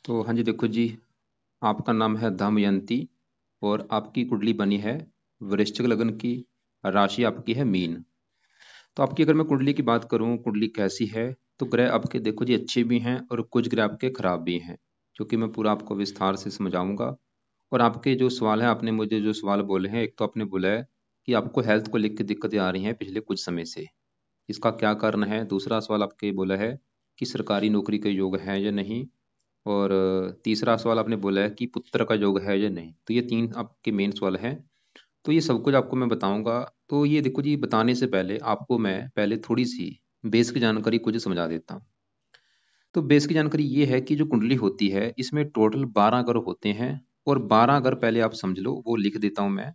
तो हाँ जी, देखो जी, आपका नाम है दमयंती और आपकी कुंडली बनी है वृश्चिक लग्न की। राशि आपकी है मीन। तो आपकी अगर मैं कुंडली की बात करूं, कुंडली कैसी है, तो ग्रह आपके देखो जी अच्छे भी हैं और कुछ ग्रह आपके खराब भी हैं, जो कि मैं पूरा आपको विस्तार से समझाऊंगा। और आपके जो सवाल है, आपने मुझे जो सवाल बोले हैं, एक तो आपने बोला है कि आपको हेल्थ को लेकर दिक्कतें आ रही हैं पिछले कुछ समय से, इसका क्या कारण है। दूसरा सवाल आपके बोला है कि सरकारी नौकरी के योग है या नहीं। और तीसरा सवाल आपने बोला है कि पुत्र का योग है या नहीं। तो ये तीन आपके मेन सवाल हैं। तो ये सब कुछ आपको मैं बताऊंगा। तो ये देखो जी, बताने से पहले आपको मैं पहले थोड़ी सी बेसिक जानकारी कुछ समझा देता हूँ। तो बेसिक जानकारी ये है कि जो कुंडली होती है इसमें टोटल 12 ग्रह होते हैं। और 12 ग्रह पहले आप समझ लो, वो लिख देता हूँ मैं।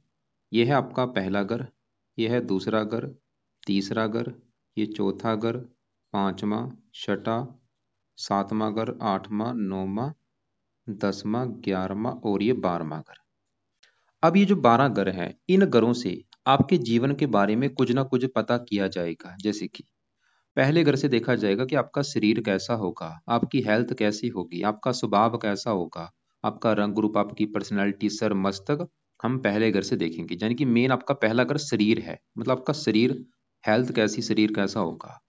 ये है आपका पहला ग्रह, ये है दूसरा ग्रह, तीसरा ग्रह, ये चौथा ग्रह, पांचवा, छठा, सातवां ग्रह, आठवां, नौवां, 10वां, 11वां और ये 12वां घर। अब ये जो 12 घर हैं, इन घरों से आपके जीवन के बारे में कुछ ना कुछ पता किया जाएगा। जैसे कि पहले घर से देखा जाएगा कि आपका शरीर कैसा होगा, आपकी हेल्थ कैसी होगी, आपका स्वभाव कैसा होगा, आपका रंग रूप, आपकी पर्सनैलिटी, सर मस्तक, हम पहले घर से देखेंगे। यानी कि मेन आपका पहला घर शरीर है, मतलब आपका शरीर, हेल्थ कैसी, शरीर कैसा होगा।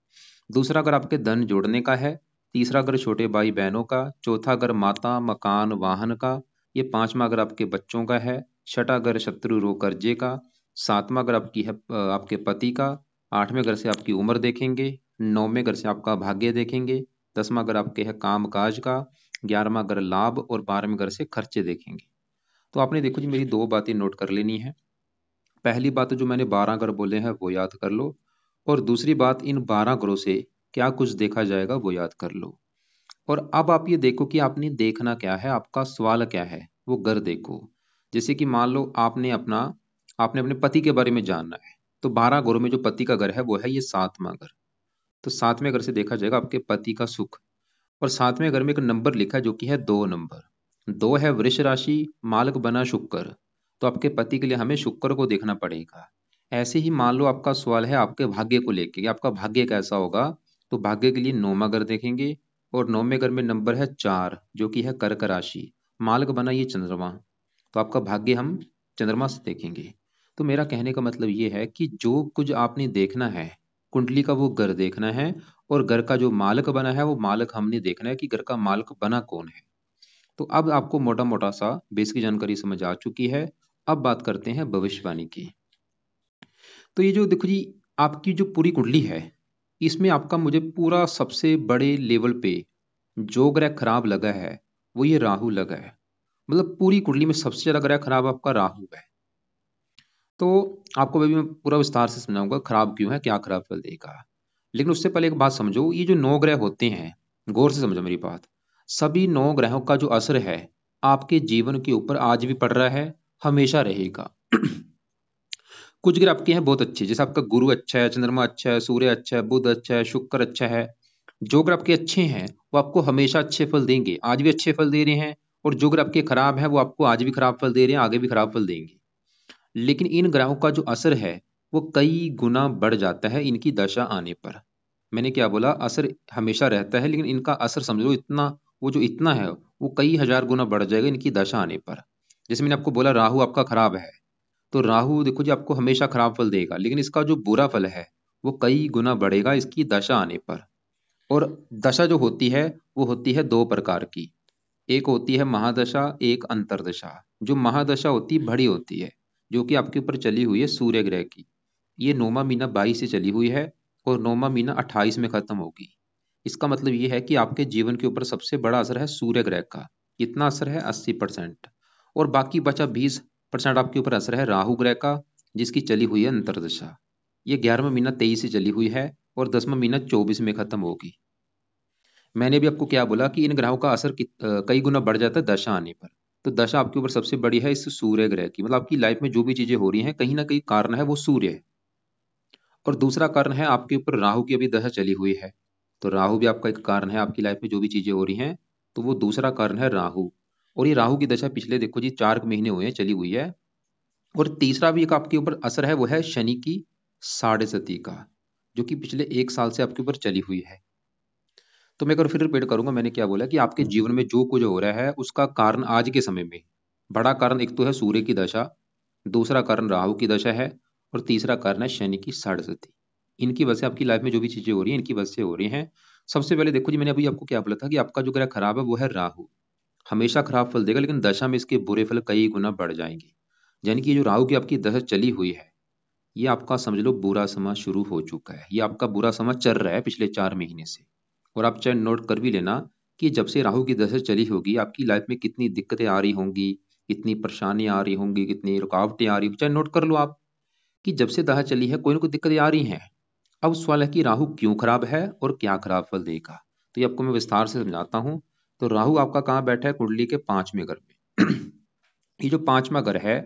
दूसरा अगर आपके धन जोड़ने का है, तीसरा अगर छोटे भाई बहनों का, चौथा अगर माता, मकान, वाहन का, ये पांचवा अगर आपके बच्चों का है, छठा अगर शत्रु रोग कर्जे का, सातवां अगर आपकी है आपके पति का, आठवें घर से आपकी उम्र देखेंगे, नौवें घर से आपका भाग्य देखेंगे, 10वां अगर आपके है काम काज का, 11वां अगर लाभ और 12वें घर से खर्चे देखेंगे। तो आपने देखो जी, मेरी दो बातें नोट कर लेनी है। पहली बात तो जो मैंने 12 ग्रह बोले हैं वो याद कर लो। और दूसरी बात, इन 12 ग्रहों से क्या कुछ देखा जाएगा वो याद कर लो। और अब आप ये देखो कि आपने देखना क्या है, आपका सवाल क्या है, वो घर देखो। जैसे कि मान लो आपने अपने पति के बारे में जानना है। तो 12 घरों में जो पति का घर है वो है ये सातवां घर। तो सातवें घर से देखा जाएगा आपके पति का सुख। और सातवें घर में एक नंबर लिखा है जो कि है 2 नंबर। 2 है वृष राशि, मालक बना शुक्र। तो आपके पति के लिए हमें शुक्र को देखना पड़ेगा। ऐसे ही मान लो आपका सवाल है आपके भाग्य को लेके कि आपका भाग्य कैसा होगा। तो भाग्य के लिए 9वां घर देखेंगे। और 9वें घर में नंबर है 4, जो कि है कर्क राशि, मालक बना ये चंद्रमा। तो आपका भाग्य हम चंद्रमा से देखेंगे। तो मेरा कहने का मतलब ये है कि जो कुछ आपने देखना है, कुंडली का वो घर देखना है। और घर का जो मालक बना है वो मालक हमने देखना है कि घर का मालक बना कौन है। तो अब आपको मोटा मोटा सा बेसिक जानकारी समझ आ चुकी है। अब बात करते हैं भविष्यवाणी की। तो ये जो देखो जी, आपकी जो पूरी कुंडली है, इसमें आपका मुझे पूरा सबसे बड़े लेवल पे जो ग्रह खराब लगा है वो ये राहु लगा है। मतलब पूरी कुंडली में सबसे ज्यादा ग्रह खराब आपका राहु है। तो आपको अभी मैं पूरा विस्तार से समझाऊंगा खराब क्यों है, क्या खराब फल देगा। लेकिन उससे पहले एक बात समझो, ये जो 9 ग्रह होते हैं, गौर से समझो मेरी बात। सभी 9 ग्रहों का जो असर है आपके जीवन के ऊपर आज भी पड़ रहा है, हमेशा रहेगा। कुछ ग्रह आपके हैं बहुत अच्छे, जैसे आपका गुरु अच्छा है, चंद्रमा अच्छा है, सूर्य अच्छा है, बुध अच्छा है, शुक्र अच्छा है। जो ग्रह आपके अच्छे हैं वो आपको हमेशा अच्छे फल देंगे, आज भी अच्छे फल दे रहे हैं। और जो ग्रह आपके खराब है वो आपको आज भी खराब फल दे रहे हैं, आगे भी खराब फल देंगे। लेकिन इन ग्रहों का जो असर है वो कई गुना बढ़ जाता है इनकी दशा आने पर। मैंने क्या बोला, असर हमेशा रहता है, लेकिन इनका असर समझो इतना, वो जो इतना है वो कई हजार गुना बढ़ जाएगा इनकी दशा आने पर। जैसे मैंने आपको बोला राहु आपका खराब है, तो राहु देखो जी आपको हमेशा खराब फल देगा, लेकिन इसका जो बुरा फल है वो कई गुना बढ़ेगा इसकी दशा आने पर। और दशा जो होती है वो होती है दो प्रकार की। एक होती है महादशा, एक अंतरदशा। जो महादशा होती है बड़ी होती है, जो कि आपके ऊपर चली हुई है सूर्य ग्रह की। ये 9वां महीना 22 से चली हुई है और 9वां महीना 28 में खत्म होगी। इसका मतलब ये है कि आपके जीवन के ऊपर सबसे बड़ा असर है सूर्य ग्रह का। कितना असर है, 80%। और बाकी बचा 20% आपके ऊपर असर है राहु ग्रह का, जिसकी चली हुई है अंतरदशा। ये 11वां महीना 23 से चली हुई है और 10वां महीना 24 में खत्म होगी। मैंने भी आपको क्या बोला कि इन ग्रहों का असर कई गुना बढ़ जाता है दशा आने पर। तो दशा आपके ऊपर सबसे बड़ी है इस सूर्य ग्रह की, मतलब आपकी लाइफ में जो भी चीजें हो रही हैं कहीं ना कहीं कारण है वो सूर्य है। और दूसरा कारण है आपके ऊपर राहु की अभी दशा चली हुई है। तो राहु भी आपका एक कारण है, आपकी लाइफ में जो भी चीजें हो रही हैं तो वो दूसरा कारण है राहु। और ये राहु की दशा पिछले देखो जी 4 महीने हुए हैं चली हुई है। और तीसरा भी एक आपके ऊपर असर है, वो है शनि की साढ़े सती का, जो कि पिछले 1 साल से आपके ऊपर चली हुई है। तो मैं एक बार फिर रिपीट करूंगा, मैंने क्या बोला कि आपके जीवन में जो कुछ हो रहा है उसका कारण आज के समय में बड़ा कारण एक तो है सूर्य की दशा, दूसरा कारण राहु की दशा है, और तीसरा कारण है शनि की साढ़े साती। इनकी वजह से आपकी लाइफ में जो भी चीजें हो रही हैं इनकी वजह से हो रही हैं। सबसे पहले देखो जी, मैंने अभी आपको क्या बोला था कि आपका जो ग्रह खराब है वो है राहु। हमेशा खराब फल देगा, लेकिन दशा में इसके बुरे फल कई गुना बढ़ जाएंगे। यानी कि ये जो राहु की आपकी दशा चली हुई है, ये आपका समझ लो बुरा समय शुरू हो चुका है। ये आपका बुरा समय चल रहा है पिछले 4 महीने से। और आप चाहे नोट कर भी लेना कि जब से राहु की दशा चली होगी आपकी लाइफ में कितनी दिक्कतें आ रही होंगी, कितनी परेशानियां आ रही होंगी, कितनी रुकावटें आ रही होंगी, चाहे नोट कर लो आप कि जब से दशा चली है कोई ना कोई दिक्कतें आ रही हैं। अब सवाल है कि राहु क्यों खराब है और क्या खराब फल देगा। तो ये आपको मैं विस्तार से समझाता हूँ। तो राहु आपका कहाँ बैठा है, कुंडली के 5वें घर में। ये जो 5वां घर है,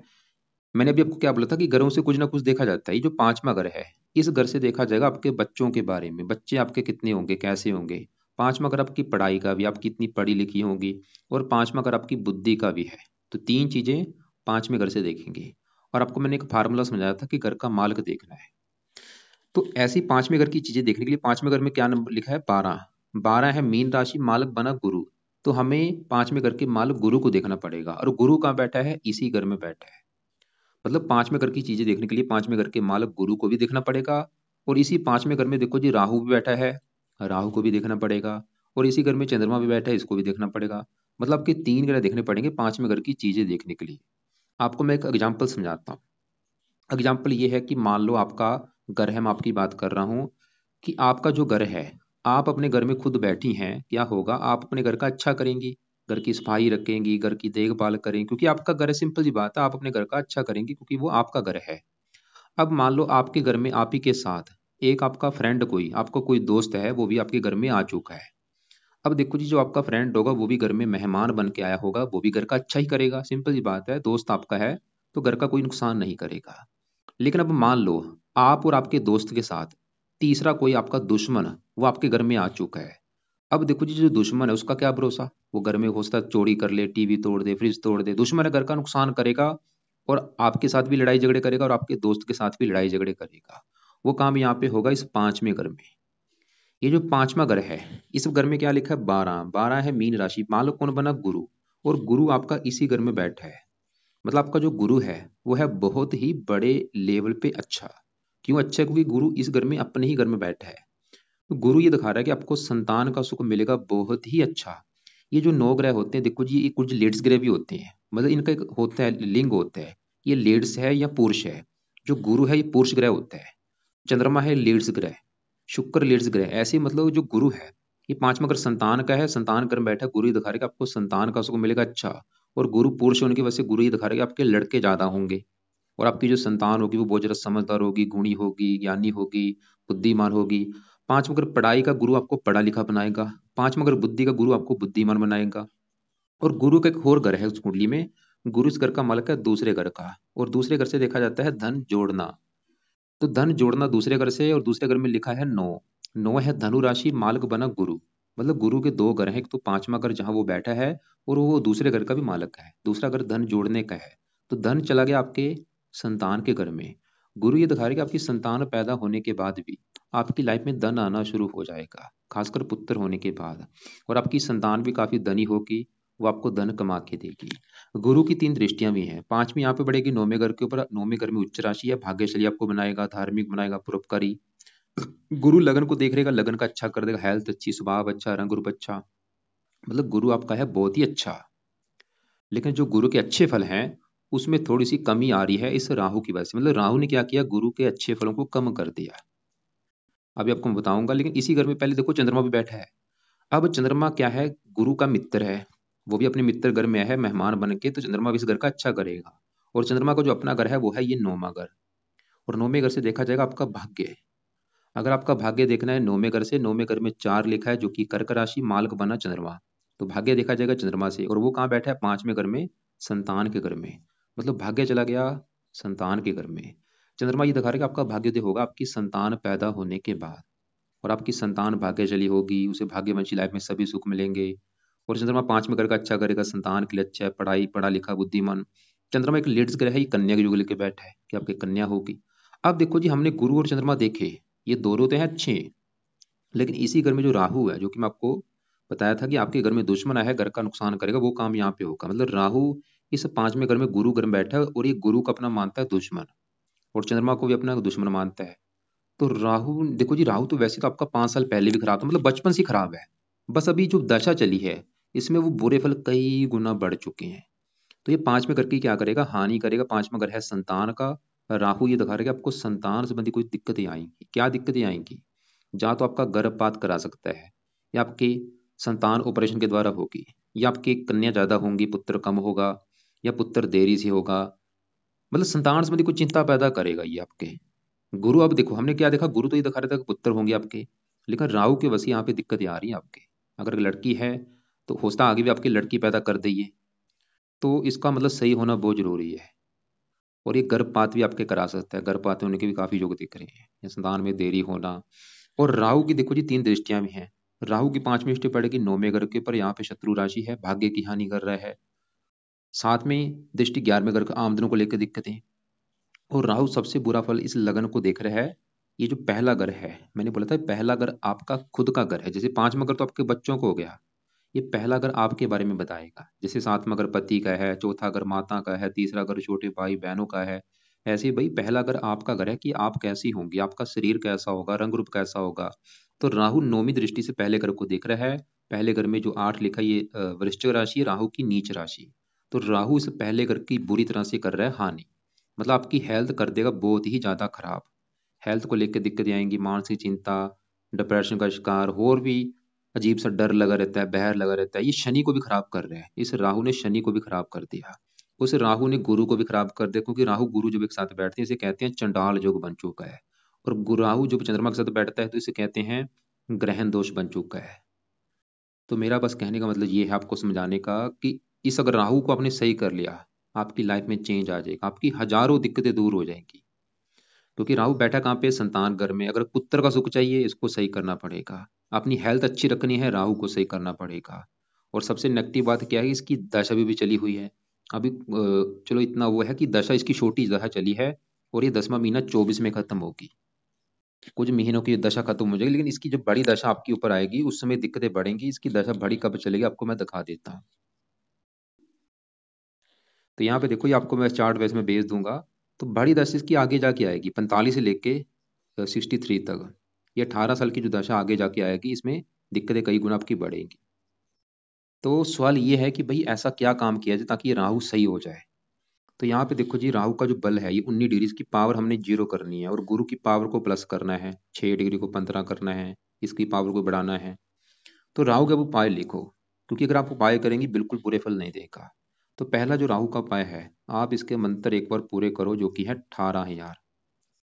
मैंने अभी आपको क्या बोला था कि घरों से कुछ ना कुछ देखा जाता है। ये जो 5वां घर है, इस घर से देखा जाएगा आपके बच्चों के बारे में, बच्चे आपके कितने होंगे, कैसे होंगे। 5वां घर आपकी पढ़ाई का भी, आप कितनी पढ़ी लिखी होंगी, और 5वां घर आपकी बुद्धि का भी है। तो तीन चीजें 5वें घर से देखेंगे। और आपको मैंने एक फार्मूला समझाया था कि घर का मालिक देखना है। तो ऐसी 5वें घर की चीजें देखने के लिए 5वें घर में क्या नंबर लिखा है, 12। 12 है मीन राशि, मालिक बना गुरु। तो हमें 5वें घर के मालिक गुरु को देखना पड़ेगा, और गुरु कहाँ बैठा है, इसी घर में बैठा है। मतलब 5वें घर की चीजें देखने के लिए 5वें घर के मालिक गुरु को भी देखना पड़ेगा। और इसी 5वें घर में देखो जी राहु भी बैठा है, राहु को भी देखना पड़ेगा। और इसी घर में चंद्रमा भी बैठा है, इसको भी देखना पड़ेगा। मतलब आपके 3 ग्रह देखने पड़ेंगे 5वें घर की चीजें देखने के लिए। आपको मैं एक एग्जाम्पल समझाता हूँ। एग्जाम्पल ये है कि मान लो आपका घर है, मैं आपकी बात कर रहा हूँ कि आपका जो घर है, आप अपने घर में खुद बैठी हैं, क्या होगा, आप अपने घर का अच्छा करेंगी, घर की सफाई रखेंगी, घर की देखभाल करेंगी, क्योंकि आपका घर है। सिंपल सी बात है, आप अपने घर का अच्छा करेंगी क्योंकि वो आपका घर है। अब मान लो आपके घर में आप ही के साथ एक आपका फ्रेंड, कोई आपको कोई दोस्त है, वो भी आपके घर में आ चुका है। अब देखो जी, जो आपका फ्रेंड होगा वो भी घर में मेहमान बन के आया होगा, वो भी घर का अच्छा ही करेगा। सिंपल सी बात है, दोस्त आपका है तो घर का कोई नुकसान नहीं करेगा। लेकिन अब मान लो आप और आपके दोस्त के साथ तीसरा कोई आपका दुश्मन वो आपके घर में आ चुका है। अब देखो जी, जो दुश्मन है उसका क्या भरोसा, वो घर में हो सकता है चोरी कर ले, टीवी तोड़ दे, फ्रिज तोड़ दे। दुश्मन है, घर का नुकसान करेगा, और आपके साथ भी लड़ाई झगड़े करेगा, और आपके दोस्त के साथ भी लड़ाई झगड़े करेगा। वो काम यहाँ पे होगा इस 5वें घर में। ये जो 5वां घर है, इस घर में क्या लिखा है, 12। 12 है मीन राशि, मालिक कौन बना, गुरु। और गुरु आपका इसी घर में बैठा है। मतलब आपका जो गुरु है वो है बहुत ही बड़े लेवल पे अच्छा। क्यों अच्छा है, क्योंकि गुरु इस घर में अपने ही घर में बैठा है। तो गुरु ये दिखा रहा है कि आपको संतान का सुख मिलेगा बहुत ही अच्छा। ये जो 9 ग्रह होते हैं देखो जी, ये कुछ लेड्स ग्रह भी होते हैं, मतलब इनका एक होता है लिंग होता है, ये लेड्स है या पुरुष है। जो गुरु है ये पुरुष ग्रह होता है, चंद्रमा है लेड्स ग्रह, शुक्र लेड्स ग्रह, ऐसे मतलब जो गुरु है ये 5वां घर संतान का है, संतान कर बैठा है। गुरु ये दिखा रहा है कि आपको संतान का सुख मिलेगा अच्छा। और गुरु पुरुष होने की वजह से गुरु ये दिखा रहा है कि आपके लड़के ज्यादा होंगे, और आपकी जो संतान होगी वो बहुत ज्यादा समझदार होगी, गुणी होगी, ज्ञानी होगी, बुद्धिमान होगी। 5वां घर पढ़ाई का गुरु आपको पढ़ा लिखा बनाएगा, 5वां घर बुद्धि का गुरु आपको बुद्धिमान बनाएगा। और गुरु का एक और घर है उस कुंडली में, गुरु इस घर का मालिक है दूसरे घर का। और दूसरे घर से देखा जाता है धन जोड़ना। तो धन जोड़ना दूसरे घर से, और दूसरे घर में लिखा है 9। 9 है धनु राशि, मालिक बना गुरु। मतलब गुरु के 2 घर हैं, एक तो 5वां घर जहां वो बैठा है, और वो दूसरे घर का भी मालिक है, दूसरा घर धन जोड़ने का है। तो धन चला गया आपके संतान के घर में। गुरु ये दिखा रहे कि आपकी संतान पैदा होने के बाद भी आपकी लाइफ में धन आना शुरू हो जाएगा, खासकर पुत्र होने के बाद। और आपकी संतान भी काफी धनी होगी, वो आपको धन कमा के देगी। गुरु की 3 दृष्टियां भी हैं, 5वीं यहाँ पे बढ़ेगी 9वें घर के ऊपर। 9वें घर में उच्च राशि है, भाग्यशाली आपको बनाएगा, धार्मिक बनाएगा, परोपकारी। गुरु लगन को देख रहेगा, लगन का अच्छा कर देगा, हेल्थ अच्छी, स्वभाव अच्छा, रंग रूप अच्छा। मतलब गुरु आपका है बहुत ही अच्छा। लेकिन जो गुरु के अच्छे फल हैं उसमें थोड़ी सी कमी आ रही है इस राहु की वजह से। मतलब राहु ने क्या किया, गुरु के अच्छे फलों को कम कर दिया। अभी आपको मैं बताऊंगा। लेकिन इसी घर में पहले देखो चंद्रमा भी बैठा है। अब चंद्रमा क्या है, गुरु का मित्र है, वो भी अपने मित्र घर में है मेहमान बन के, तो चंद्रमा भी इस घर का अच्छा करेगा। और चंद्रमा का जो अपना घर है वो है ये 9वां घर। और 9वें घर से देखा जाएगा आपका भाग्य। अगर आपका भाग्य देखना है 9वें घर से, 9वें घर में 4 लिखा है जो कि कर्क राशि, मालिक बना चंद्रमा। तो भाग्य देखा जाएगा चंद्रमा से, और वो कहाँ बैठा है, 5वें घर में, संतान के घर में। मतलब भाग्य चला गया संतान के घर में। चंद्रमा ये दिखा रहा है कि आपका भाग्योदय होगा आपकी संतान पैदा होने के बाद। और आपकी संतान भाग्यशाली होगी, उसे भाग्यवंशी लाइफ में सभी सुख मिलेंगे। और चंद्रमा 5वें घर का अच्छा करेगा, संतान के लिए अच्छा है, पढ़ाई, पढ़ा लिखा, बुद्धिमान। चंद्रमा एक लेट्स ग्रह है, ये कन्या के युग लेके बैठा है कि आपकी कन्या होगी। अब देखो जी, हमने गुरु और चंद्रमा देखे, ये दोनों तो हैं अच्छे, लेकिन इसी घर में जो राहु है, जो कि मैं आपको बताया था कि आपके घर में दुश्मन आया है, घर का नुकसान करेगा, वो काम यहाँ पे होगा। मतलब राहु इस 5वें घर में गुरु घर में बैठा है और ये गुरु को अपना मानता है दुश्मन, और चंद्रमा को भी अपना दुश्मन मानता है। तो राहु देखो जी, राहु तो वैसे तो आपका 5 साल पहले भी खराब था, मतलब बचपन से ही खराब है। बस अभी जो दशा चली है इसमें वो बुरे फल कई गुना बढ़ चुके हैं। तो ये 5वें घर की क्या करेगा, हानि करेगा। 5वां घर है संतान का। राहु ये दिखा रहा है कि आपको संतान संबंधी कोई दिक्कतें आएंगी। क्या दिक्कतें आएंगी? जहाँ तो आपका गर्भपात करा सकता है, या आपकी संतान ऑपरेशन के द्वारा होगी, या आपकी कन्या ज्यादा होंगी, पुत्र कम होगा, या पुत्र देरी से होगा। मतलब संतान संबंधी कोई चिंता पैदा करेगा ये आपके। गुरु, अब देखो हमने क्या देखा, गुरु तो ये दिखा रहा था कि पुत्र होंगे आपके, लेकिन राहु के वसी यहाँ पे दिक्कतें आ रही हैं आपके। अगर लड़की है तो हो सकता है आगे भी आपकी लड़की पैदा कर दे ये। तो इसका मतलब सही होना बहुत जरूरी है। और ये गर्भपात भी आपके करा सकता है, गर्भपात होने के भी काफी योग दिख रहे हैं, या संतान में देरी होना। और राहु की देखो जी 3 दृष्टियां भी हैं। राहु की 5वीं दृष्टि पड़ेगी 9वें घर के ऊपर, यहाँ पे शत्रु राशि है, भाग्य की हानि कर रहा है। 7वीं दृष्टि 11वें घर का, आमदनों को लेकर दिक्कतें। और राहु सबसे बुरा फल इस लगन को देख रहा है। ये जो पहला घर है, मैंने बोला था पहला घर आपका खुद का घर है। जैसे 5वां घर तो आपके बच्चों को हो गया, ये पहला घर आपके बारे में बताएगा। जैसे 7वां घर पति का है, चौथा घर माता का है, तीसरा घर छोटे भाई बहनों का है। ऐसे ही भाई पहला घर आपका घर है कि आप कैसी होंगी, आपका शरीर कैसा होगा, रंग रूप कैसा होगा। तो राहु 9वीं दृष्टि से पहले घर को देख रहा है। पहले घर में जो 8 लिखा है, ये वृश्चिक राशि है, राहु की नीच राशि। तो राहु इस पहले घर की बुरी तरह से कर रहा है हानि। मतलब आपकी हेल्थ कर देगा बहुत ही ज्यादा खराब। हेल्थ को लेकर दिक्कतें आएंगी, मानसिक चिंता, डिप्रेशन का शिकार, और भी अजीब सा डर लगा रहता है, बहर लगा रहता है। ये शनि को भी खराब कर रहे हैं, इस राहु ने शनि को भी खराब कर दिया। उस राहु ने गुरु को भी खराब कर दिया, क्योंकि राहु गुरु जब एक साथ बैठते हैं इसे कहते हैं चंडाल योग बन चुका है। और राहु जब चंद्रमा के साथ बैठता है तो इसे कहते हैं ग्रहण दोष बन चुका है। तो मेरा बस कहने का मतलब ये है आपको समझाने का कि इस अगर राहु को आपने सही कर लिया, आपकी लाइफ में चेंज आ जाएगा, आपकी हजारों दिक्कतें दूर हो जाएंगी। क्योंकि राहु बैठा कहाँ पे, संतान घर में। अगर पुत्र का सुख चाहिए, इसको सही करना पड़ेगा। अपनी हेल्थ अच्छी रखनी है, राहु को सही करना पड़ेगा। और सबसे नेगेटिव बात क्या है, इसकी दशा भी चली हुई है अभी। चलो इतना वो है कि दशा इसकी छोटी दशा चली है, और ये 10वां महीना 24 में खत्म होगी। कुछ महीनों की दशा खत्म हो जाएगी, लेकिन इसकी जब बड़ी दशा आपके ऊपर आएगी उस समय दिक्कतें बढ़ेंगी। इसकी दशा बड़ी कब चलेगी आपको मैं दिखा देता हूँ। तो यहाँ पे देखो, ये आपको मैं चार्ट वैसे में भेज दूंगा। तो बड़ी दशा इसकी आगे जाके आएगी 45 से लेके 63 तक। ये 18 साल की जो दशा आगे जाके आएगी, इसमें दिक्कतें कई गुना आपकी बढ़ेंगी। तो सवाल ये है कि भाई ऐसा क्या काम किया जाए ताकि ये राहु सही हो जाए। तो यहाँ पे देखो जी, राहु का जो बल है ये 19 डिग्री, की पावर हमने 0 करनी है, और गुरु की पावर को प्लस करना है, 6 डिग्री को 15 करना है, इसकी पावर को बढ़ाना है। तो राहु का वो उपाय लिखो, क्योंकि अगर आप उपाय करेंगे बिल्कुल बुरे फल नहीं देगा। तो पहला जो राहु का उपाय है, आप इसके मंत्र एक बार पूरे करो, जो कि है 18,000।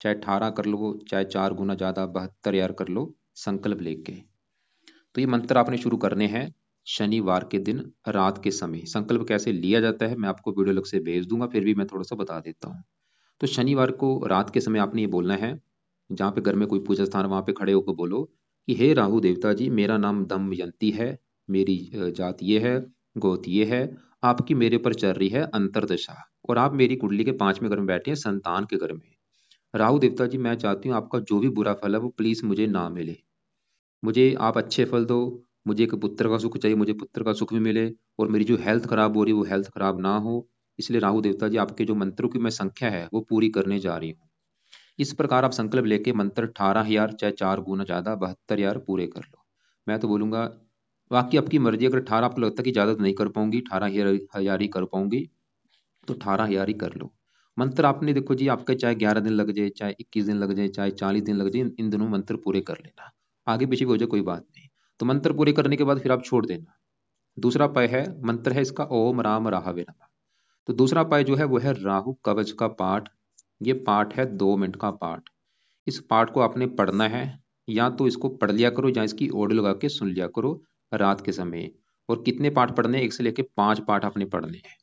चाहे 18 कर लो, चाहे 4 गुना ज्यादा 72,000 कर लो, संकल्प लेके। तो ये मंत्र आपने शुरू करने हैं शनिवार के दिन रात के समय। संकल्प कैसे लिया जाता है मैं आपको वीडियो लग से भेज दूंगा, फिर भी मैं थोड़ा सा बता देता हूँ। तो शनिवार को रात के समय आपने ये बोलना है, जहाँ पे घर में कोई पूजा स्थान वहां पे खड़े होकर बोलो कि हे राहु देवता जी, मेरा नाम दमयंती है, मेरी जात ये है, गोत ये है, आपकी मेरे पर चल रही है अंतरदशा, और आप मेरी कुंडली के 5वें घर में बैठे हैं, संतान के घर में। राहु देवता जी, मैं चाहती हूँ आपका जो भी बुरा फल है वो प्लीज मुझे ना मिले, मुझे आप अच्छे फल दो। मुझे एक पुत्र का सुख चाहिए, मुझे पुत्र का सुख भी मिले, और मेरी जो हेल्थ खराब हो रही है वो हेल्थ खराब ना हो। इसलिए राहु देवता जी, आपके जो मंत्रों की मैं संख्या है वो पूरी करने जा रही हूँ। इस प्रकार आप संकल्प लेके मंत्र 18,000 चाहे 4 गुना ज्यादा 72,000 पूरे कर लो। मैं तो बोलूंगा, बाकी आपकी मर्जी। अगर 18 आपको लगता है कि ज्यादा तो नहीं कर पाऊंगी, 18,000 ही कर पाऊंगी, तो 18,000 ही कर लो। मंत्र आपने देखो जी, आपके चाहे 11 दिन लग जाए, चाहे 21 दिन लग जाए, चाहे 40 दिन लग जाए, इन दोनों मंत्र पूरे कर लेना। आगे पीछे भी हो जाए कोई बात नहीं। तो मंत्र पूरे करने के बाद फिर आप छोड़ देना। दूसरा पाय है, मंत्र है इसका ओम राम राहवे नमः। तो दूसरा पाय जो है वो है राहु कवच का पाठ। ये पाठ है 2 मिनट का पाठ। इस पाठ को आपने पढ़ना है, या तो इसको पढ़ लिया करो या इसकी ऑडियो लगा के सुन लिया करो रात के समय। और कितने पाठ पढ़ने हैं, 1 से लेके 5 पाठ आपने पढ़ने हैं।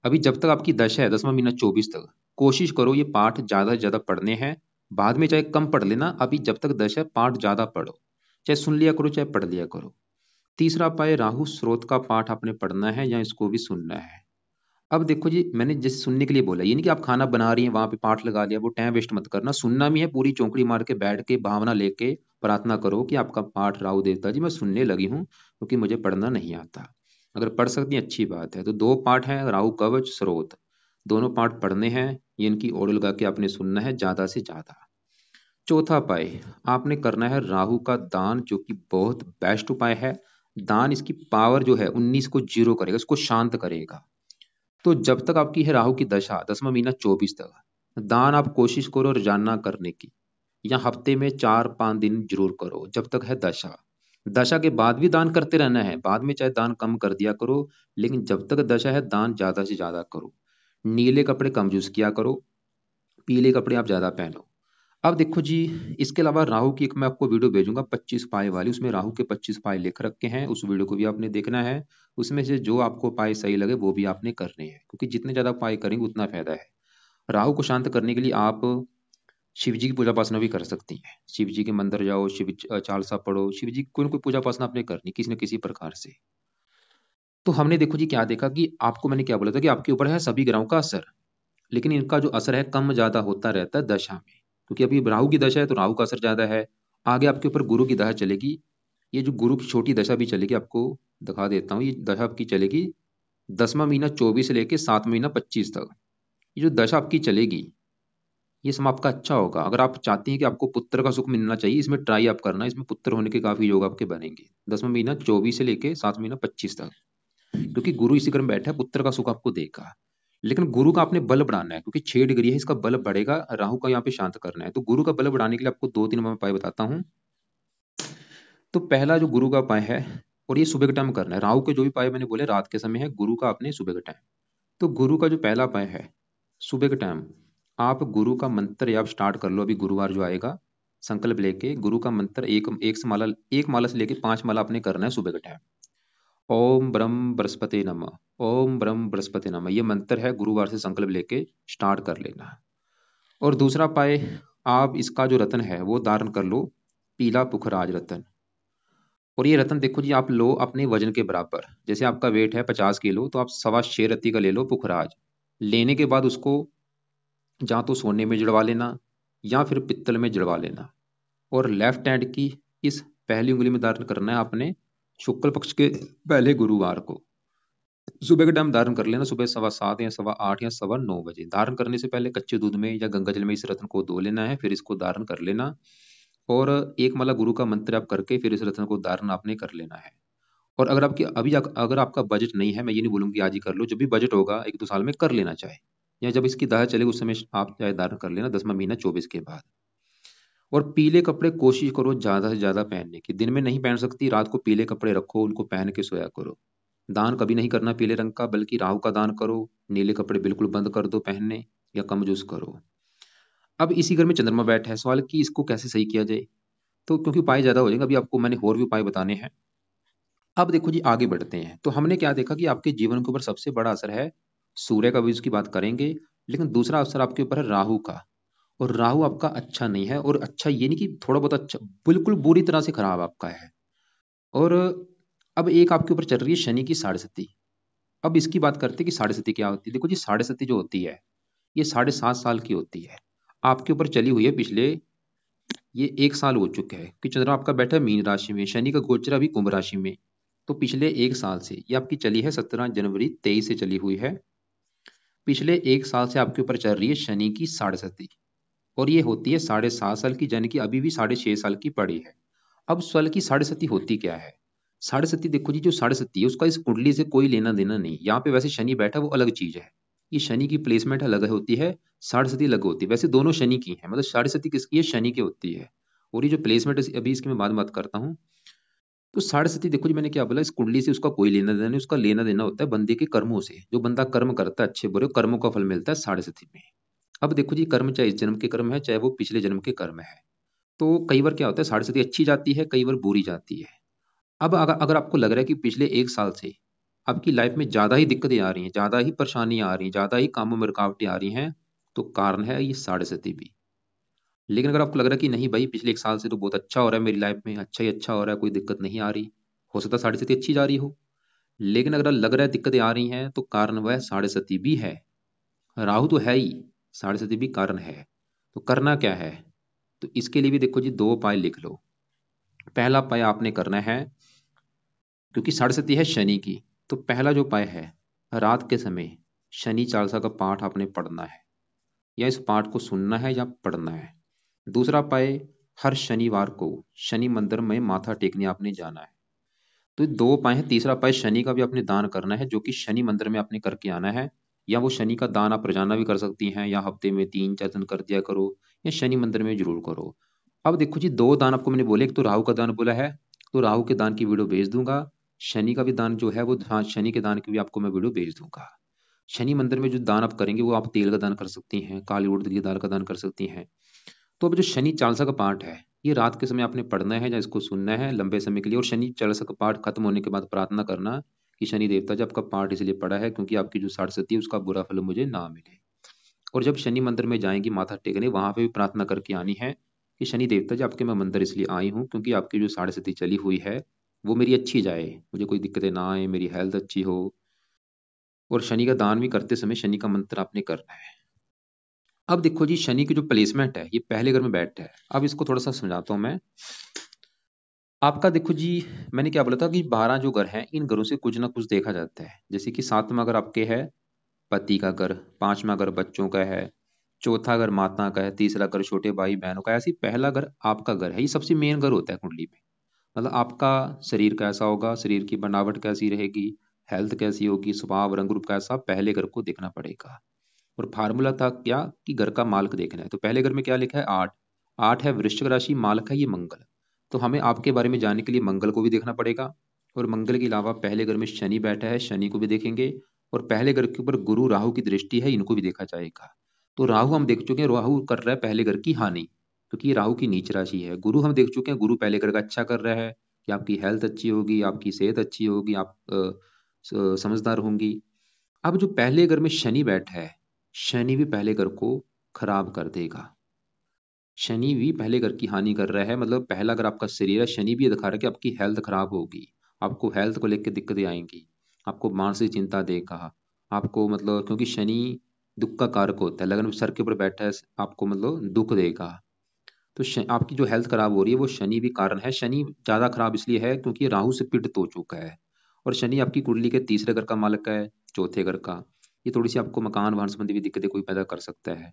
अभी जब तक आपकी दशा है 10वां महीना 24 तक, कोशिश करो ये पाठ ज्यादा से ज्यादा पढ़ने हैं। बाद में चाहे कम पढ़ लेना, अभी जब तक दशा है पाठ ज्यादा पढ़ो, चाहे सुन लिया करो चाहे पढ़ लिया करो। तीसरा पाए, राहु स्रोत का पाठ आपने पढ़ना है या इसको भी सुनना है। अब देखो जी, मैंने जैसे सुनने के लिए बोला, ये नहीं कि आप खाना बना रही हैं वहां पे पाठ लगा लिया, वो टाइम वेस्ट मत करना। सुनना भी है, पूरी चौकड़ी मार के बैठ के भावना लेके प्रार्थना करो कि आपका पाठ राहु देवता जी मैं सुनने लगी हूँ, क्योंकि मुझे पढ़ना नहीं आता। अगर पढ़ सकती हैं अच्छी बात है। तो दो पाठ हैं, राहु कवच स्रोत, दोनों पाठ पढ़ने हैं। ये इनकी ओर लगा के आपने सुनना है ज्यादा से ज्यादा। चौथा उपाय आपने करना है राहु का दान, जो कि बहुत बेस्ट उपाय है। दान इसकी पावर जो है 19 को जीरो करेगा, इसको शांत करेगा। तो जब तक आपकी है राहु की दशा, 10वां महीना 24 तक, दान आप कोशिश करो रोजाना करने की, या हफ्ते में 4-5 दिन जरूर करो जब तक है दशा। दशा के बाद भी दान करते रहना है, बाद में चाहे दान कम कर दिया करो, लेकिन जब तक दशा है दान ज्यादा से ज्यादा करो। नीले कपड़े कम यूज किया करो, पीले कपड़े आप ज्यादा पहनो। अब देखो जी, इसके अलावा राहु की एक मैं आपको वीडियो भेजूंगा 25 पाए वाली, उसमें राहु के 25 पाए लिख रखे हैं, उस वीडियो को भी आपने देखना है। उसमें से जो आपको पाए सही लगे वो भी आपने करने हैं, क्योंकि जितने ज्यादा पाए करेंगे उतना फायदा है। राहु को शांत करने के लिए आप शिव जी की पूजा उपासना भी कर सकती हैं। शिव जी के मंदिर जाओ, शिव चालीसा पढ़ो, शिव जी की कोई ना कोई पूजा उपासना आपने करनी किसी न किसी प्रकार से। तो हमने देखो जी क्या देखा कि आपको मैंने क्या बोला था कि आपके ऊपर है सभी ग्रहों का असर, लेकिन इनका जो असर है कम ज्यादा होता रहता है दशा में, क्योंकि अभी राहु की दशा है तो राहु का असर ज्यादा है। आगे आपके ऊपर गुरु की दशा चलेगी, ये जो गुरु की छोटी दशा भी चलेगी, आपको दिखा देता हूँ। ये दशा आपकी चलेगी 10वां महीना 24 से लेके 7वां महीना 25 तक। ये जो दशा आपकी चलेगी, ये समय आपका अच्छा होगा। अगर आप चाहती हैं कि आपको पुत्र का सुख मिलना चाहिए, इसमें ट्राई आप करना, इसमें पुत्र होने के काफी योग आपके बनेंगे 10वां महीना 24 से लेके 7वां महीना 25 तक, क्योंकि गुरु इसी क्रम में बैठा है, पुत्र का सुख आपको देगा। लेकिन गुरु का आपने बल बढ़ाना है, क्योंकि 6 डिग्री है, इसका बल बढ़ेगा। राहु का यहाँ पे शांत करना है, तो गुरु का बल बढ़ाने के लिए आपको 2-3 मैं उपाय बताता हूँ। तो पहला जो गुरु का उपाय है, और ये सुबह के टाइम करना है। राहु के जो भी उपाय मैंने बोले रात के समय है, गुरु का आपने सुबह के टाइम। तो गुरु का जो पहला उपाय है, सुबह के टाइम आप गुरु का मंत्र या आप स्टार्ट कर लो। अभी गुरुवार जो आएगा, संकल्प लेके गुरु का मंत्र एक माला से लेके 5 माला आपने करना है सुबह के टाइम। ओम ब्रह्म बृहस्पति नमः, ओम ब्रह्म बृहस्पति नमः, ये मंत्र है, गुरुवार से संकल्प लेके स्टार्ट कर लेना है। और दूसरा पाए, आप इसका जो रत्न है वो धारण कर लो, पीला पुखराज रत्न। और ये रत्न देखो जी, आप लो अपने वजन के बराबर। जैसे आपका वेट है 50 किलो, तो आप 6.25 रत्ती का ले लो पुखराज। लेने के बाद उसको या तो सोने में जड़वा लेना, या फिर पित्तल में जड़वा लेना। और लेफ्ट हैंड की इस पहली उंगली में धारण करना है आपने, शुक्ल पक्ष के पहले गुरुवार को। सुबह के टाइम धारण कर लेना, सुबह 7:15 या 8:15 या 9:15 धारण करने से पहले कच्चे दूध में या गंगा जल में इस रत्न को धो लेना है, फिर इसको धारण कर लेना। और एक माला गुरु का मंत्र आप करके फिर इस रत्न को धारण आपने कर लेना है। और अगर आपका बजट नहीं है, मैं ये नहीं बोलूंगी आज ही कर लो, जब भी बजट होगा 1-2 साल में कर लेना चाहे, या जब इसकी दाह चले उस समय आप चाहे धारण कर लेना 10वां महीना 24 के बाद। और पीले कपड़े कोशिश करो ज्यादा से ज्यादा पहनने की, दिन में नहीं पहन सकती रात को पीले कपड़े रखो, उनको पहन के सोया करो। दान कभी नहीं करना पीले रंग का, बल्कि राहु का दान करो। नीले कपड़े बिल्कुल बंद कर दो पहनने, या कम यूज करो। अब इसी घर में चंद्रमा बैठा है, सवाल कि इसको कैसे सही किया जाए। तो क्योंकि उपाय ज्यादा हो जाएंगे, अभी आपको मैंने और भी उपाय बताने हैं। अब देखो जी आगे बढ़ते हैं। तो हमने क्या देखा कि आपके जीवन के ऊपर सबसे बड़ा असर है सूर्य का, भी उसकी बात करेंगे। लेकिन दूसरा असर आपके ऊपर है राहु का। और राहु आपका अच्छा नहीं है, और अच्छा ये नहीं कि थोड़ा बहुत अच्छा, बिल्कुल बुरी तरह से खराब आपका है। और अब एक आपके ऊपर चल रही है शनि की 7.5। अब इसकी बात करते हैं कि 7.5 क्या होती है। देखो जी 7.5 जो होती है, ये 7.5 साल की होती है। आपके ऊपर चली हुई है पिछले, ये 1 साल हो चुका है कि चंद्रमा आपका बैठा है मीन राशि में, शनि का गोचर अभी कुंभ राशि में। तो पिछले 1 साल से ये आपकी चली है, 17 जनवरी 23 से चली हुई है। पिछले 1 साल से आपके ऊपर चल रही है शनि की 7.5, और ये होती है 7.5 साल की, यानी कि अभी भी 6.5 साल की पड़ी है। अब साल की 7.5 होती क्या है। 7.5 देखो जी, जो 7.5 है उसका इस कुंडली से कोई लेना देना नहीं। यहाँ पे वैसे शनि बैठा वो अलग चीज है, ये शनि की प्लेसमेंट अलग होती है, 7.5 अलग होती है। वैसे दोनों शनि की है, मतलब 7.5 किसकी है, शनि की होती है। और ये जो प्लेसमेंट है अभी इसकी मैं बात करता हूँ। तो 7.5 देखो जी, मैंने क्या बोला, इस कुंडली से उसका कोई लेना देना नहीं। उसका लेना देना होता है बंदे के कर्मों से, जो बंदा कर्म करता है अच्छे बुरे कर्मों का फल मिलता है 7.5 में। अब देखो जी, कर्म चाहे इस जन्म के कर्म है, चाहे वो पिछले जन्म के कर्म है। तो कई बार क्या होता है 7.5 अच्छी जाती है, कई बार बुरी जाती है। अब अगर आपको लग रहा है कि पिछले 1 साल से आपकी लाइफ में ज्यादा ही दिक्कतें आ रही हैं, ज्यादा ही परेशानियां आ रही हैं, ज्यादा ही कामों में रुकावटें आ रही हैं, तो कारण है ये 7.5 भी। लेकिन अगर आपको लग रहा है कि नहीं भाई पिछले 1 साल से तो बहुत अच्छा हो रहा है मेरी लाइफ में, अच्छा ही अच्छा हो रहा है, कोई दिक्कत नहीं आ रही, हो सकता है 7.5 अच्छी जा रही हो, लेकिन अगर लग रहा है दिक्कतें आ रही हैं तो कारण वह साढ़े सती भी है। राहु तो है ही, साढ़े सती भी कारण है। तो करना क्या है? तो इसके लिए भी देखो जी, दो उपाय लिख लो। पहला उपाय आपने करना है, क्योंकि साढ़े सती है शनि की, तो पहला जो उपाय है, रात के समय शनि चालीसा का पाठ आपने पढ़ना है, या इस पाठ को सुनना है या पढ़ना है। दूसरा उपाय, हर शनिवार को शनि मंदिर में माथा टेकने आपने जाना है। तो दो उपाय हैं। तीसरा उपाय शनि का भी आपने दान करना है, जो कि शनि मंदिर में आपने करके आना है। या वो शनि का दान आप रोजाना भी कर सकती हैं, या हफ्ते में 3-4 दिन कर दिया करो, या शनि मंदिर में जरूर करो। अब देखो जी, दो दान आपको मैंने बोले, एक तो राहु का दान बोला है, तो राहु के दान की वीडियो भेज दूंगा। शनि का भी दान जो है वो, हाँ, शनि के दान की भी आपको मैं वीडियो भेज दूंगा। शनि मंदिर में जो दान आप करेंगे वो आप तेल का दान कर सकती हैं, काली उड़द की दाल का दान कर सकती हैं। तो अब जो शनि चालीसा का पाठ है, ये रात के समय आपने पढ़ना है या इसको सुनना है लंबे समय के लिए। और शनि चालीसा का पाठ खत्म होने के बाद प्रार्थना करना कि शनि देवता जी, आपका पाठ इसलिए पढ़ा है क्योंकि आपकी जो साढ़े है उसका बुरा फल मुझे ना मिले। और जब शनि मंदिर में जाएंगी माथा टेकने, वहां पे भी प्रार्थना करके आनी है कि शनि देवता जी, आपके मैं मंदिर इसलिए आई हूँ क्योंकि आपकी जो साढ़े चली हुई है वो मेरी अच्छी जाए, मुझे कोई दिक्कतें ना आए, मेरी हेल्थ अच्छी हो। और शनि का दान भी करते समय शनि का मंत्र आपने करना है। अब देखो जी, शनि की जो प्लेसमेंट है, ये पहले घर में बैठा है। अब इसको थोड़ा सा समझाता हूं मैं। आपका देखो जी, मैंने क्या बोला था कि 12 जो घर हैं, इन घरों से कुछ ना कुछ देखा जाता है। जैसे कि 7वां घर आपके है पति का घर, 5वां घर बच्चों का है, चौथा घर माता का है, तीसरा घर छोटे भाई बहनों का है, ऐसे पहला घर आपका घर है। ये सबसे मेन घर होता है कुंडली में। मतलब आपका शरीर कैसा होगा, शरीर की बनावट कैसी रहेगी, हेल्थ कैसी होगी, स्वभाव रंग रूप कैसा, पहले घर को देखना पड़ेगा। और फार्मूला था क्या कि घर का मालिक देखना है। तो पहले घर में क्या लिखा है? 8। 8 है वृश्चिक राशि, मालिक है ये मंगल। तो हमें आपके बारे में जानने के लिए मंगल को भी देखना पड़ेगा। और मंगल के अलावा पहले घर में शनि बैठा है, शनि को भी देखेंगे। और पहले घर के ऊपर गुरु राहु की दृष्टि है, इनको भी देखा जाएगा। तो राहु हम देख चुके हैं, राहु कर रहा है पहले घर की हानि, क्योंकि ये राहु की नीच राशि है। गुरु हम देख चुके हैं, गुरु पहले घर का अच्छा कर रहा है कि आपकी हेल्थ अच्छी होगी, आपकी सेहत अच्छी होगी, आप समझदार होंगी। अब जो पहले घर में शनि बैठा है, शनि भी पहले घर को खराब कर देगा। शनि भी पहले घर की हानि कर रहा है। मतलब पहला घर आपका शरीर है, शनि भी ये दिखा रहा है कि आपकी हेल्थ खराब होगी, आपको हेल्थ को लेकर दिक्कतें आएंगी, आपको मानसिक चिंता देगा, आपको मतलब, क्योंकि शनि दुख का कारक होता है, लगन सर के ऊपर बैठा है, आपको मतलब दुख देगा। तो आपकी जो हेल्थ खराब हो रही है वो शनि भी कारण है। शनि ज्यादा खराब इसलिए है क्योंकि ये राहु से पीड़ित हो चुका है। और शनि आपकी कुंडली के तीसरे घर का मालिक है, चौथे घर का। ये थोड़ी सी आपको मकान वाहन संबंधी भी दिक्कतें कोई पैदा कर सकता है।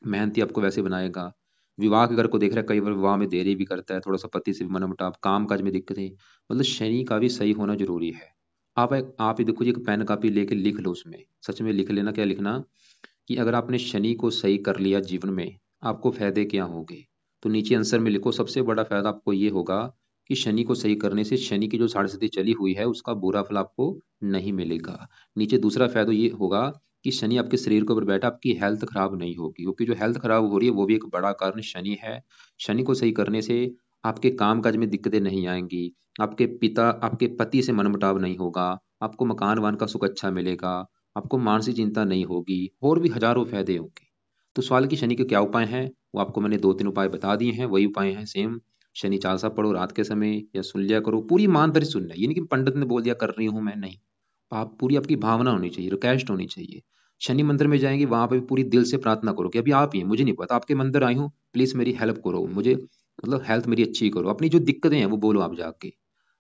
मेहनती आपको वैसे बनाएगा। विवाह के घर को देख रहा है, कई बार विवाह में देरी भी करता है, थोड़ा सा पति से भी मनमुटाव, काम काज में दिक्कतें। मतलब शनि का भी सही होना जरूरी है। आप ही देखो जी, एक पेन कापी लेके लिख लो, उसमें सच में लिख लेना। क्या लिखना? कि अगर आपने शनि को सही कर लिया जीवन में, आपको फायदे क्या होंगे। तो नीचे आंसर में लिखो, सबसे बड़ा फायदा आपको ये होगा कि शनि को सही करने से शनि की जो साढ़े चली हुई है उसका बुरा फल आपको नहीं मिलेगा। नीचे दूसरा फायदा ये होगा कि शनि आपके शरीर के ऊपर बैठा, आपकी हेल्थ खराब नहीं होगी, क्योंकि जो हेल्थ खराब हो रही है वो भी एक बड़ा कारण शनि है। शनि को सही करने से आपके काम काज में दिक्कतें नहीं आएंगी, आपके पति से मनमुटाव नहीं होगा, आपको मकान वान का सुख अच्छा मिलेगा, आपको मानसिक चिंता नहीं होगी, और भी हजारों फायदे होंगे। तो सवाल की शनि के क्या उपाय हैं, वो आपको मैंने 2-3 उपाय बता दिए हैं। वही उपाय हैं सेम। शनि चालीसा पढ़ो रात के समय, या सुन लिया करो। पूरी ईमानदारी सुनना है, ये नहीं कि पंडित ने बोल दिया कर रही हूं मैं, नहीं। आप पूरी, आपकी भावना होनी चाहिए, रिक्वेस्ट होनी चाहिए। शनि मंदिर में जाएंगे, वहां पे भी पूरी दिल से प्रार्थना करो कि अभी आप ही हैं, मुझे नहीं पता, आपके मंदिर आई हूँ, प्लीज मेरी हेल्प करो, मुझे मतलब हेल्थ मेरी अच्छी करो। अपनी जो दिक्कतें हैं वो बोलो आप जाके।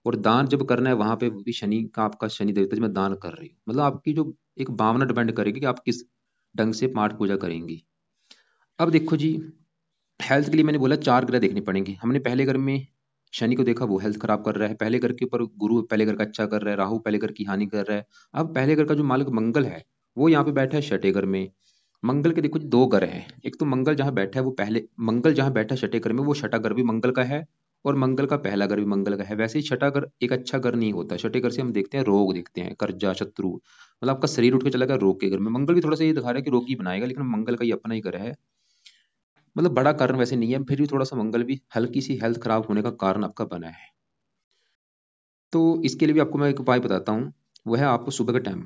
और दान जब करना है वहां पे भी शनि का, आपका शनि देवता जी मैं दान कर रही हूँ, मतलब आपकी जो एक भावना डिपेंड करेगी कि आप किस ढंग से पाठ पूजा करेंगी। अब देखो जी, हेल्थ के लिए मैंने बोला 4 ग्रह देखने पड़ेंगे। हमने पहले घर में शनि को देखा, वो हेल्थ खराब कर रहा है। पहले घर के ऊपर गुरु पहले घर का अच्छा कर रहा है, राहु पहले घर की हानि कर रहा है। अब पहले घर का जो मालिक मंगल है, वो यहाँ पे बैठा है छठे घर में। मंगल के देखो जी, 2 घर हैं। एक तो मंगल जहाँ बैठा है वो पहले, मंगल जहाँ बैठा है छठे घर में, वो छठा घर भी मंगल का है, और मंगल का पहला घर भी मंगल का है। वैसे ही छठा घर एक अच्छा घर नहीं होता। छठे घर से हम देखते हैं रोग, देखते हैं कर्जा शत्रु, मतलब आपका शरीर उठ के चला गया रोग के घर में। मंगल भी थोड़ा सा ये दिखा रहा है कि रोगी बनाएगा, लेकिन मंगल का ही अपना ही घर है। मतलब बड़ा कारण वैसे नहीं है, फिर भी थोड़ा सा मंगल भी हल्की सी हेल्थ खराब होने का कारण आपका बना है। तो इसके लिए भी आपको मैं एक उपाय बताता हूँ। वह है आपको सुबह के टाइम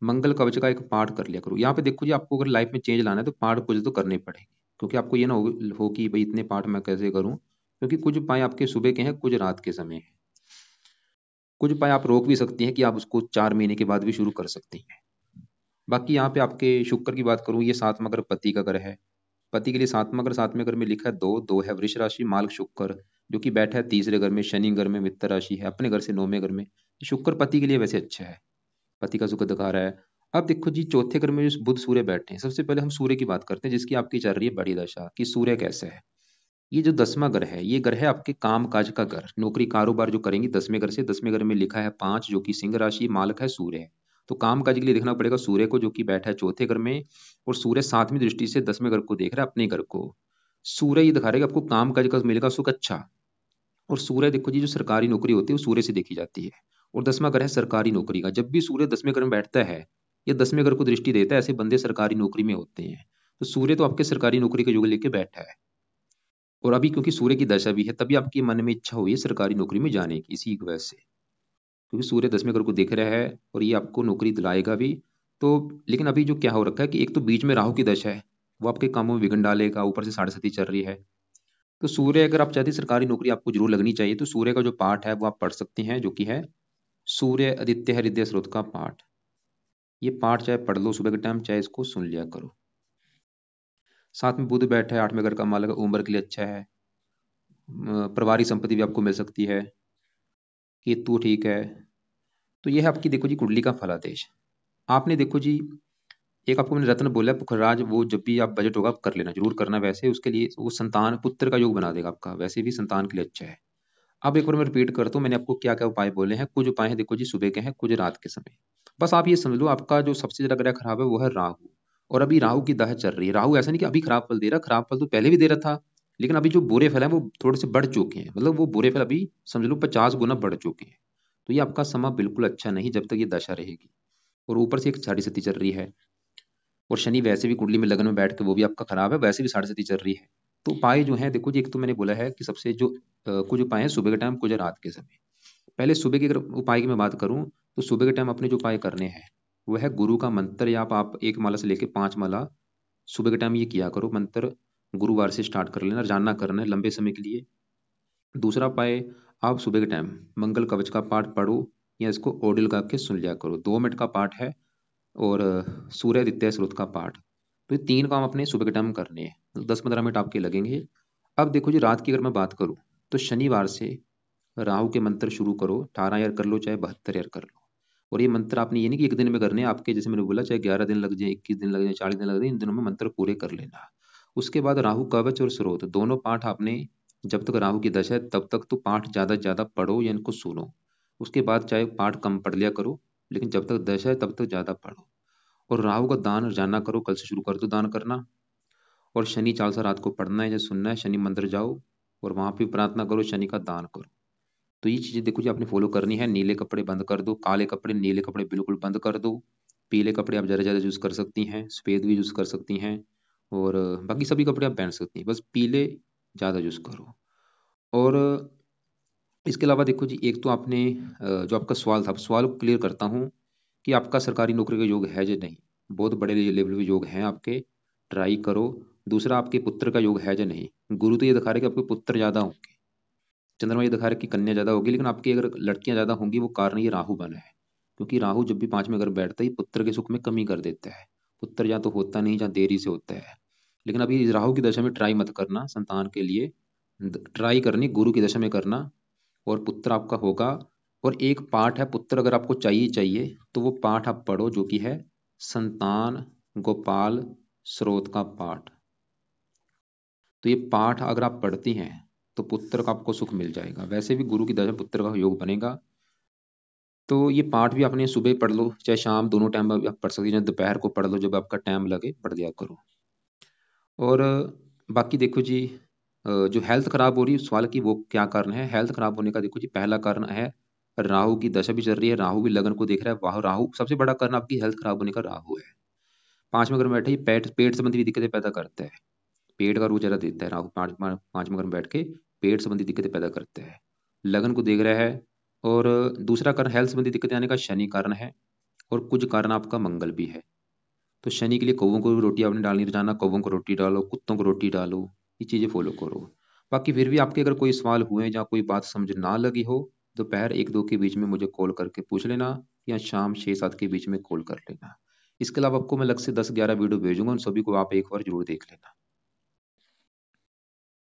मंगल कवच का एक पाठ कर लिया करो। यहाँ पे देखो जी, आपको अगर लाइफ में चेंज लाना है तो पाठ पूजा तो करनी पड़ेगी, क्योंकि आपको ये ना हो कि भाई इतने पाठ मैं कैसे करूँ, क्योंकि कुछ उपाय आपके सुबह के हैं, कुछ रात के समय हैं। कुछ उपाय आप रोक भी सकती हैं कि आप उसको 4 महीने के बाद भी शुरू कर सकती हैं। बाकी यहाँ पे आपके शुक्र की बात करूँ, ये सातवां घर पति का घर है। पति के लिए सातवां घर, सातवें घर में लिखा है दो, दो है वृष राशि, मार्ग शुक्र जो कि बैठा है तीसरे घर में, शनि घर में, मित्र राशि है, अपने घर से 9वें घर में। शुक्र पति के लिए वैसे अच्छा है, पति का सुख दिखा रहा है। अब देखो जी, चौथे घर में जो बुध सूर्य बैठे हैं, सबसे पहले हम सूर्य की बात करते हैं जिसकी आपकी चल रही है बड़ी दशा कि सूर्य कैसा है। ये जो 10वां घर है, ये घर है आपके काम काज का घर, नौकरी कारोबार जो करेंगे 10वें घर से। 10वें घर में लिखा है 5 जो कि सिंह राशि, मालक है सूर्य है। तो काम काज के लिए देखना पड़ेगा सूर्य को जो कि बैठा है चौथे घर में, और सूर्य 7वीं दृष्टि से 10वें घर को देख रहा है, अपने घर को। सूर्य ये दिखा रहा है कि आपको काम काज का मिलेगा सुख अच्छा। और सूर्य देखो जी, जो सरकारी नौकरी होती है वो सूर्य से देखी जाती है, और 10वां घर है सरकारी नौकरी का। जब भी सूर्य 10वें घर में बैठता है या 10वें घर को दृष्टि देता है, ऐसे बंदे सरकारी नौकरी में होते हैं। तो सूर्य तो आपके सरकारी नौकरी का योग लेके बैठा है, और अभी क्योंकि सूर्य की दशा भी है, तभी आपके मन में इच्छा हुई है सरकारी नौकरी में जाने की, इसी की वजह से, क्योंकि सूर्य 10वें घर को देख रहा है और ये आपको नौकरी दिलाएगा भी। तो लेकिन अभी जो क्या हो रखा है कि एक तो बीच में राहु की दशा है, वो आपके कामों में विघ्न डालेगा, ऊपर से 7.5 चल रही है। तो सूर्य, अगर आप चाहते हैं सरकारी नौकरी आपको जरूर लगनी चाहिए, तो सूर्य का जो पाठ है वो आप पढ़ सकते हैं, जो कि है सूर्य आदित्य हृदय स्रोत का पाठ। ये पाठ चाहे पढ़ लो सुबह के टाइम, चाहे इसको सुन लिया करो। साथ में बुध बैठा है 8वें घर का मालक, उम्र के लिए अच्छा है। परिवारिक संपत्ति भी आपको मिल सकती है। केतु ठीक है। तो ये है आपकी देखो जी कुंडली का फलादेश। आपने देखो जी, एक आपको मैंने रत्न बोला पुखराज, वो जब भी आप बजट होगा आप कर लेना, जरूर करना। वैसे उसके लिए वो संतान पुत्र का योग बना देगा आपका, वैसे भी संतान के लिए अच्छा है। अब एक बार मैं रिपीट करता हूँ, मैंने आपको क्या क्या उपाय बोले हैं। कुछ उपाय हैं देखो जी सुबह के हैं, कुछ रात के समय। बस आप ये समझ लो, आपका जो सबसे ज्यादा ग्रह खराब है वो है राहु, और अभी राहु की दशा चल रही है। राहु ऐसा नहीं कि अभी खराब फल दे रहा, खराब फल तो पहले भी दे रहा था, लेकिन अभी जो बुरे फल हैं वो थोड़े से बढ़ चुके हैं, मतलब वो बुरे फल अभी समझ लो 50 गुना बढ़ चुके हैं। तो ये आपका समय बिल्कुल अच्छा नहीं जब तक ये दशा रहेगी, और ऊपर से एक 6.5 चल रही है, और शनि वैसे भी कुंडली में लगन में बैठ के वो भी आपका खराब है, वैसे भी 6.5 चल रही है। तो उपाय जो है देखो जी, एक तो मैंने बोला है कि सबसे जो कुछ उपाय है सुबह के टाइम, कुछ रात के समय। पहले सुबह की अगर उपाय की मैं बात करूं, तो सुबह के टाइम अपने जो उपाय करने हैं वह है गुरु का मंत्र, या आप 1 माला से लेकर 5 माला सुबह के टाइम ये किया करो। मंत्र गुरुवार से स्टार्ट कर लेना, जानना करना है लंबे समय के लिए। दूसरा उपाय, आप सुबह के टाइम मंगल कवच का पाठ पढ़ो, या इसको ऑडियो लगा के सुन लिया करो। 2 मिनट का पाठ है। और सूर्य आदित्य स्रोत का पाठ। तो ये 3 काम अपने सुबह के टाइम करने हैं, 10-15 मिनट आपके लगेंगे। अब देखो जी, रात की अगर मैं बात करूं, तो शनिवार से राहु के मंत्र शुरू करो, 18 यार कर लो चाहे 72 यार कर लो। और ये मंत्र आपने ये नहीं कि एक दिन में करने हैं, आपके जैसे मैंने बोला चाहे 11 दिन लग जाए, 21 दिन लग जाए, 40 दिन लग जाए, इन दिनों में मंत्र पूरे कर लेना। उसके बाद राहु कवच और स्रोत दोनों पाठ आपने, जब तक राहु की दशा है तब तक तो पाठ ज्यादा से ज्यादा पढ़ो या इनको सुनो। उसके बाद चाहे पाठ कम पढ़ लिया करो, लेकिन जब तक दशा है तब तक ज्यादा पढ़ो। और राहु का दान रोजाना करो, कल से शुरू कर दो दान करना। और शनि चालीसा रात को पढ़ना है या सुनना है, शनि मंदिर जाओ और वहां पे प्रार्थना करो, शनि का दान करो। तो ये चीजें देखो जी आपने फॉलो करनी है। नीले कपड़े बंद कर दो, काले कपड़े, नीले कपड़े बिल्कुल बंद कर दो। पीले कपड़े आप ज्यादा ज्यादा यूज कर सकती हैं, सफेद भी यूज कर सकती हैं, और बाकी सभी कपड़े आप पहन सकती हैं, बस पीले ज्यादा यूज करो। और इसके अलावा देखो जी, एक तो आपने जो आपका सवाल था, सवाल को क्लियर करता हूँ कि आपका सरकारी नौकरी का योग है या नहीं। बहुत बड़े लेवल पे योग हैं आपके, ट्राई करो। दूसरा, आपके पुत्र का योग है या नहीं। गुरु तो ये दिखा रहे कि आपके पुत्र ज्यादा होंगे, चंद्रमा ये दिखा रहा है कि कन्या ज्यादा होगी, लेकिन आपकी अगर लड़कियां ज्यादा होंगी, वो कारण ये राहु बना है। क्योंकि राहु जब भी 5 में अगर बैठता है, पुत्र के सुख में कमी कर देता है। पुत्र या तो होता नहीं, या देरी से होता है। लेकिन अभी राहु की दशा में ट्राई मत करना संतान के लिए, ट्राई करनी गुरु की दशा में करना, और पुत्र आपका होगा। और एक पाठ है, पुत्र अगर आपको चाहिए चाहिए तो वो पाठ आप पढ़ो, जो कि है संतान गोपाल स्रोत का पाठ। तो ये पाठ अगर आप पढ़ती हैं तो पुत्र का आपको सुख मिल जाएगा। वैसे भी गुरु की दशा में पुत्र का योग बनेगा। तो ये पाठ भी आपने सुबह पढ़ लो चाहे शाम, दोनों टाइम आप पढ़ सकते हैं। दोपहर को पढ़ लो, जब आपका टाइम लगे पढ़ लिया करो। और बाकी देखो जी, जो हेल्थ खराब हो रही है सवाल की, वो क्या कारण है हेल्थ खराब होने का। देखो जी, पहला कारण है राहु की दशा भी चल रही है, राहु भी लगन को देख रहा है। वाह, राहु सबसे बड़ा कारण आपकी हेल्थ खराब होने का राहु है। 5 में अगर बैठे, पेट पेट संबंधी भी दिक्कतें पैदा करता है। पेट का रोग जरा देता है राहु, 5 में अगर बैठ के पेट संबंधी दिक्कतें पैदा करता है, लगन को देख रहा है। और दूसरा कारण हेल्थ संबंधी दिक्कतें आने का शनि कारण है, और कुछ कारण आपका मंगल भी है। तो शनि के लिए कौवों को भी रोटी आपने डालनी, रोजाना कौवों को रोटी डालो, कुत्तों को रोटी डालो, ये चीजें फॉलो करो। बाकी फिर भी आपके अगर कोई सवाल हुए या कोई बात समझ ना लगी हो, दोपहर 1-2 के बीच में मुझे कॉल करके पूछ लेना, या शाम 6-7 के बीच में कॉल कर लेना। इसके अलावा आपको मैं अलग से 10-11 वीडियो भेजूँगा, उन सभी को आप एक बार ज़रूर देख लेना।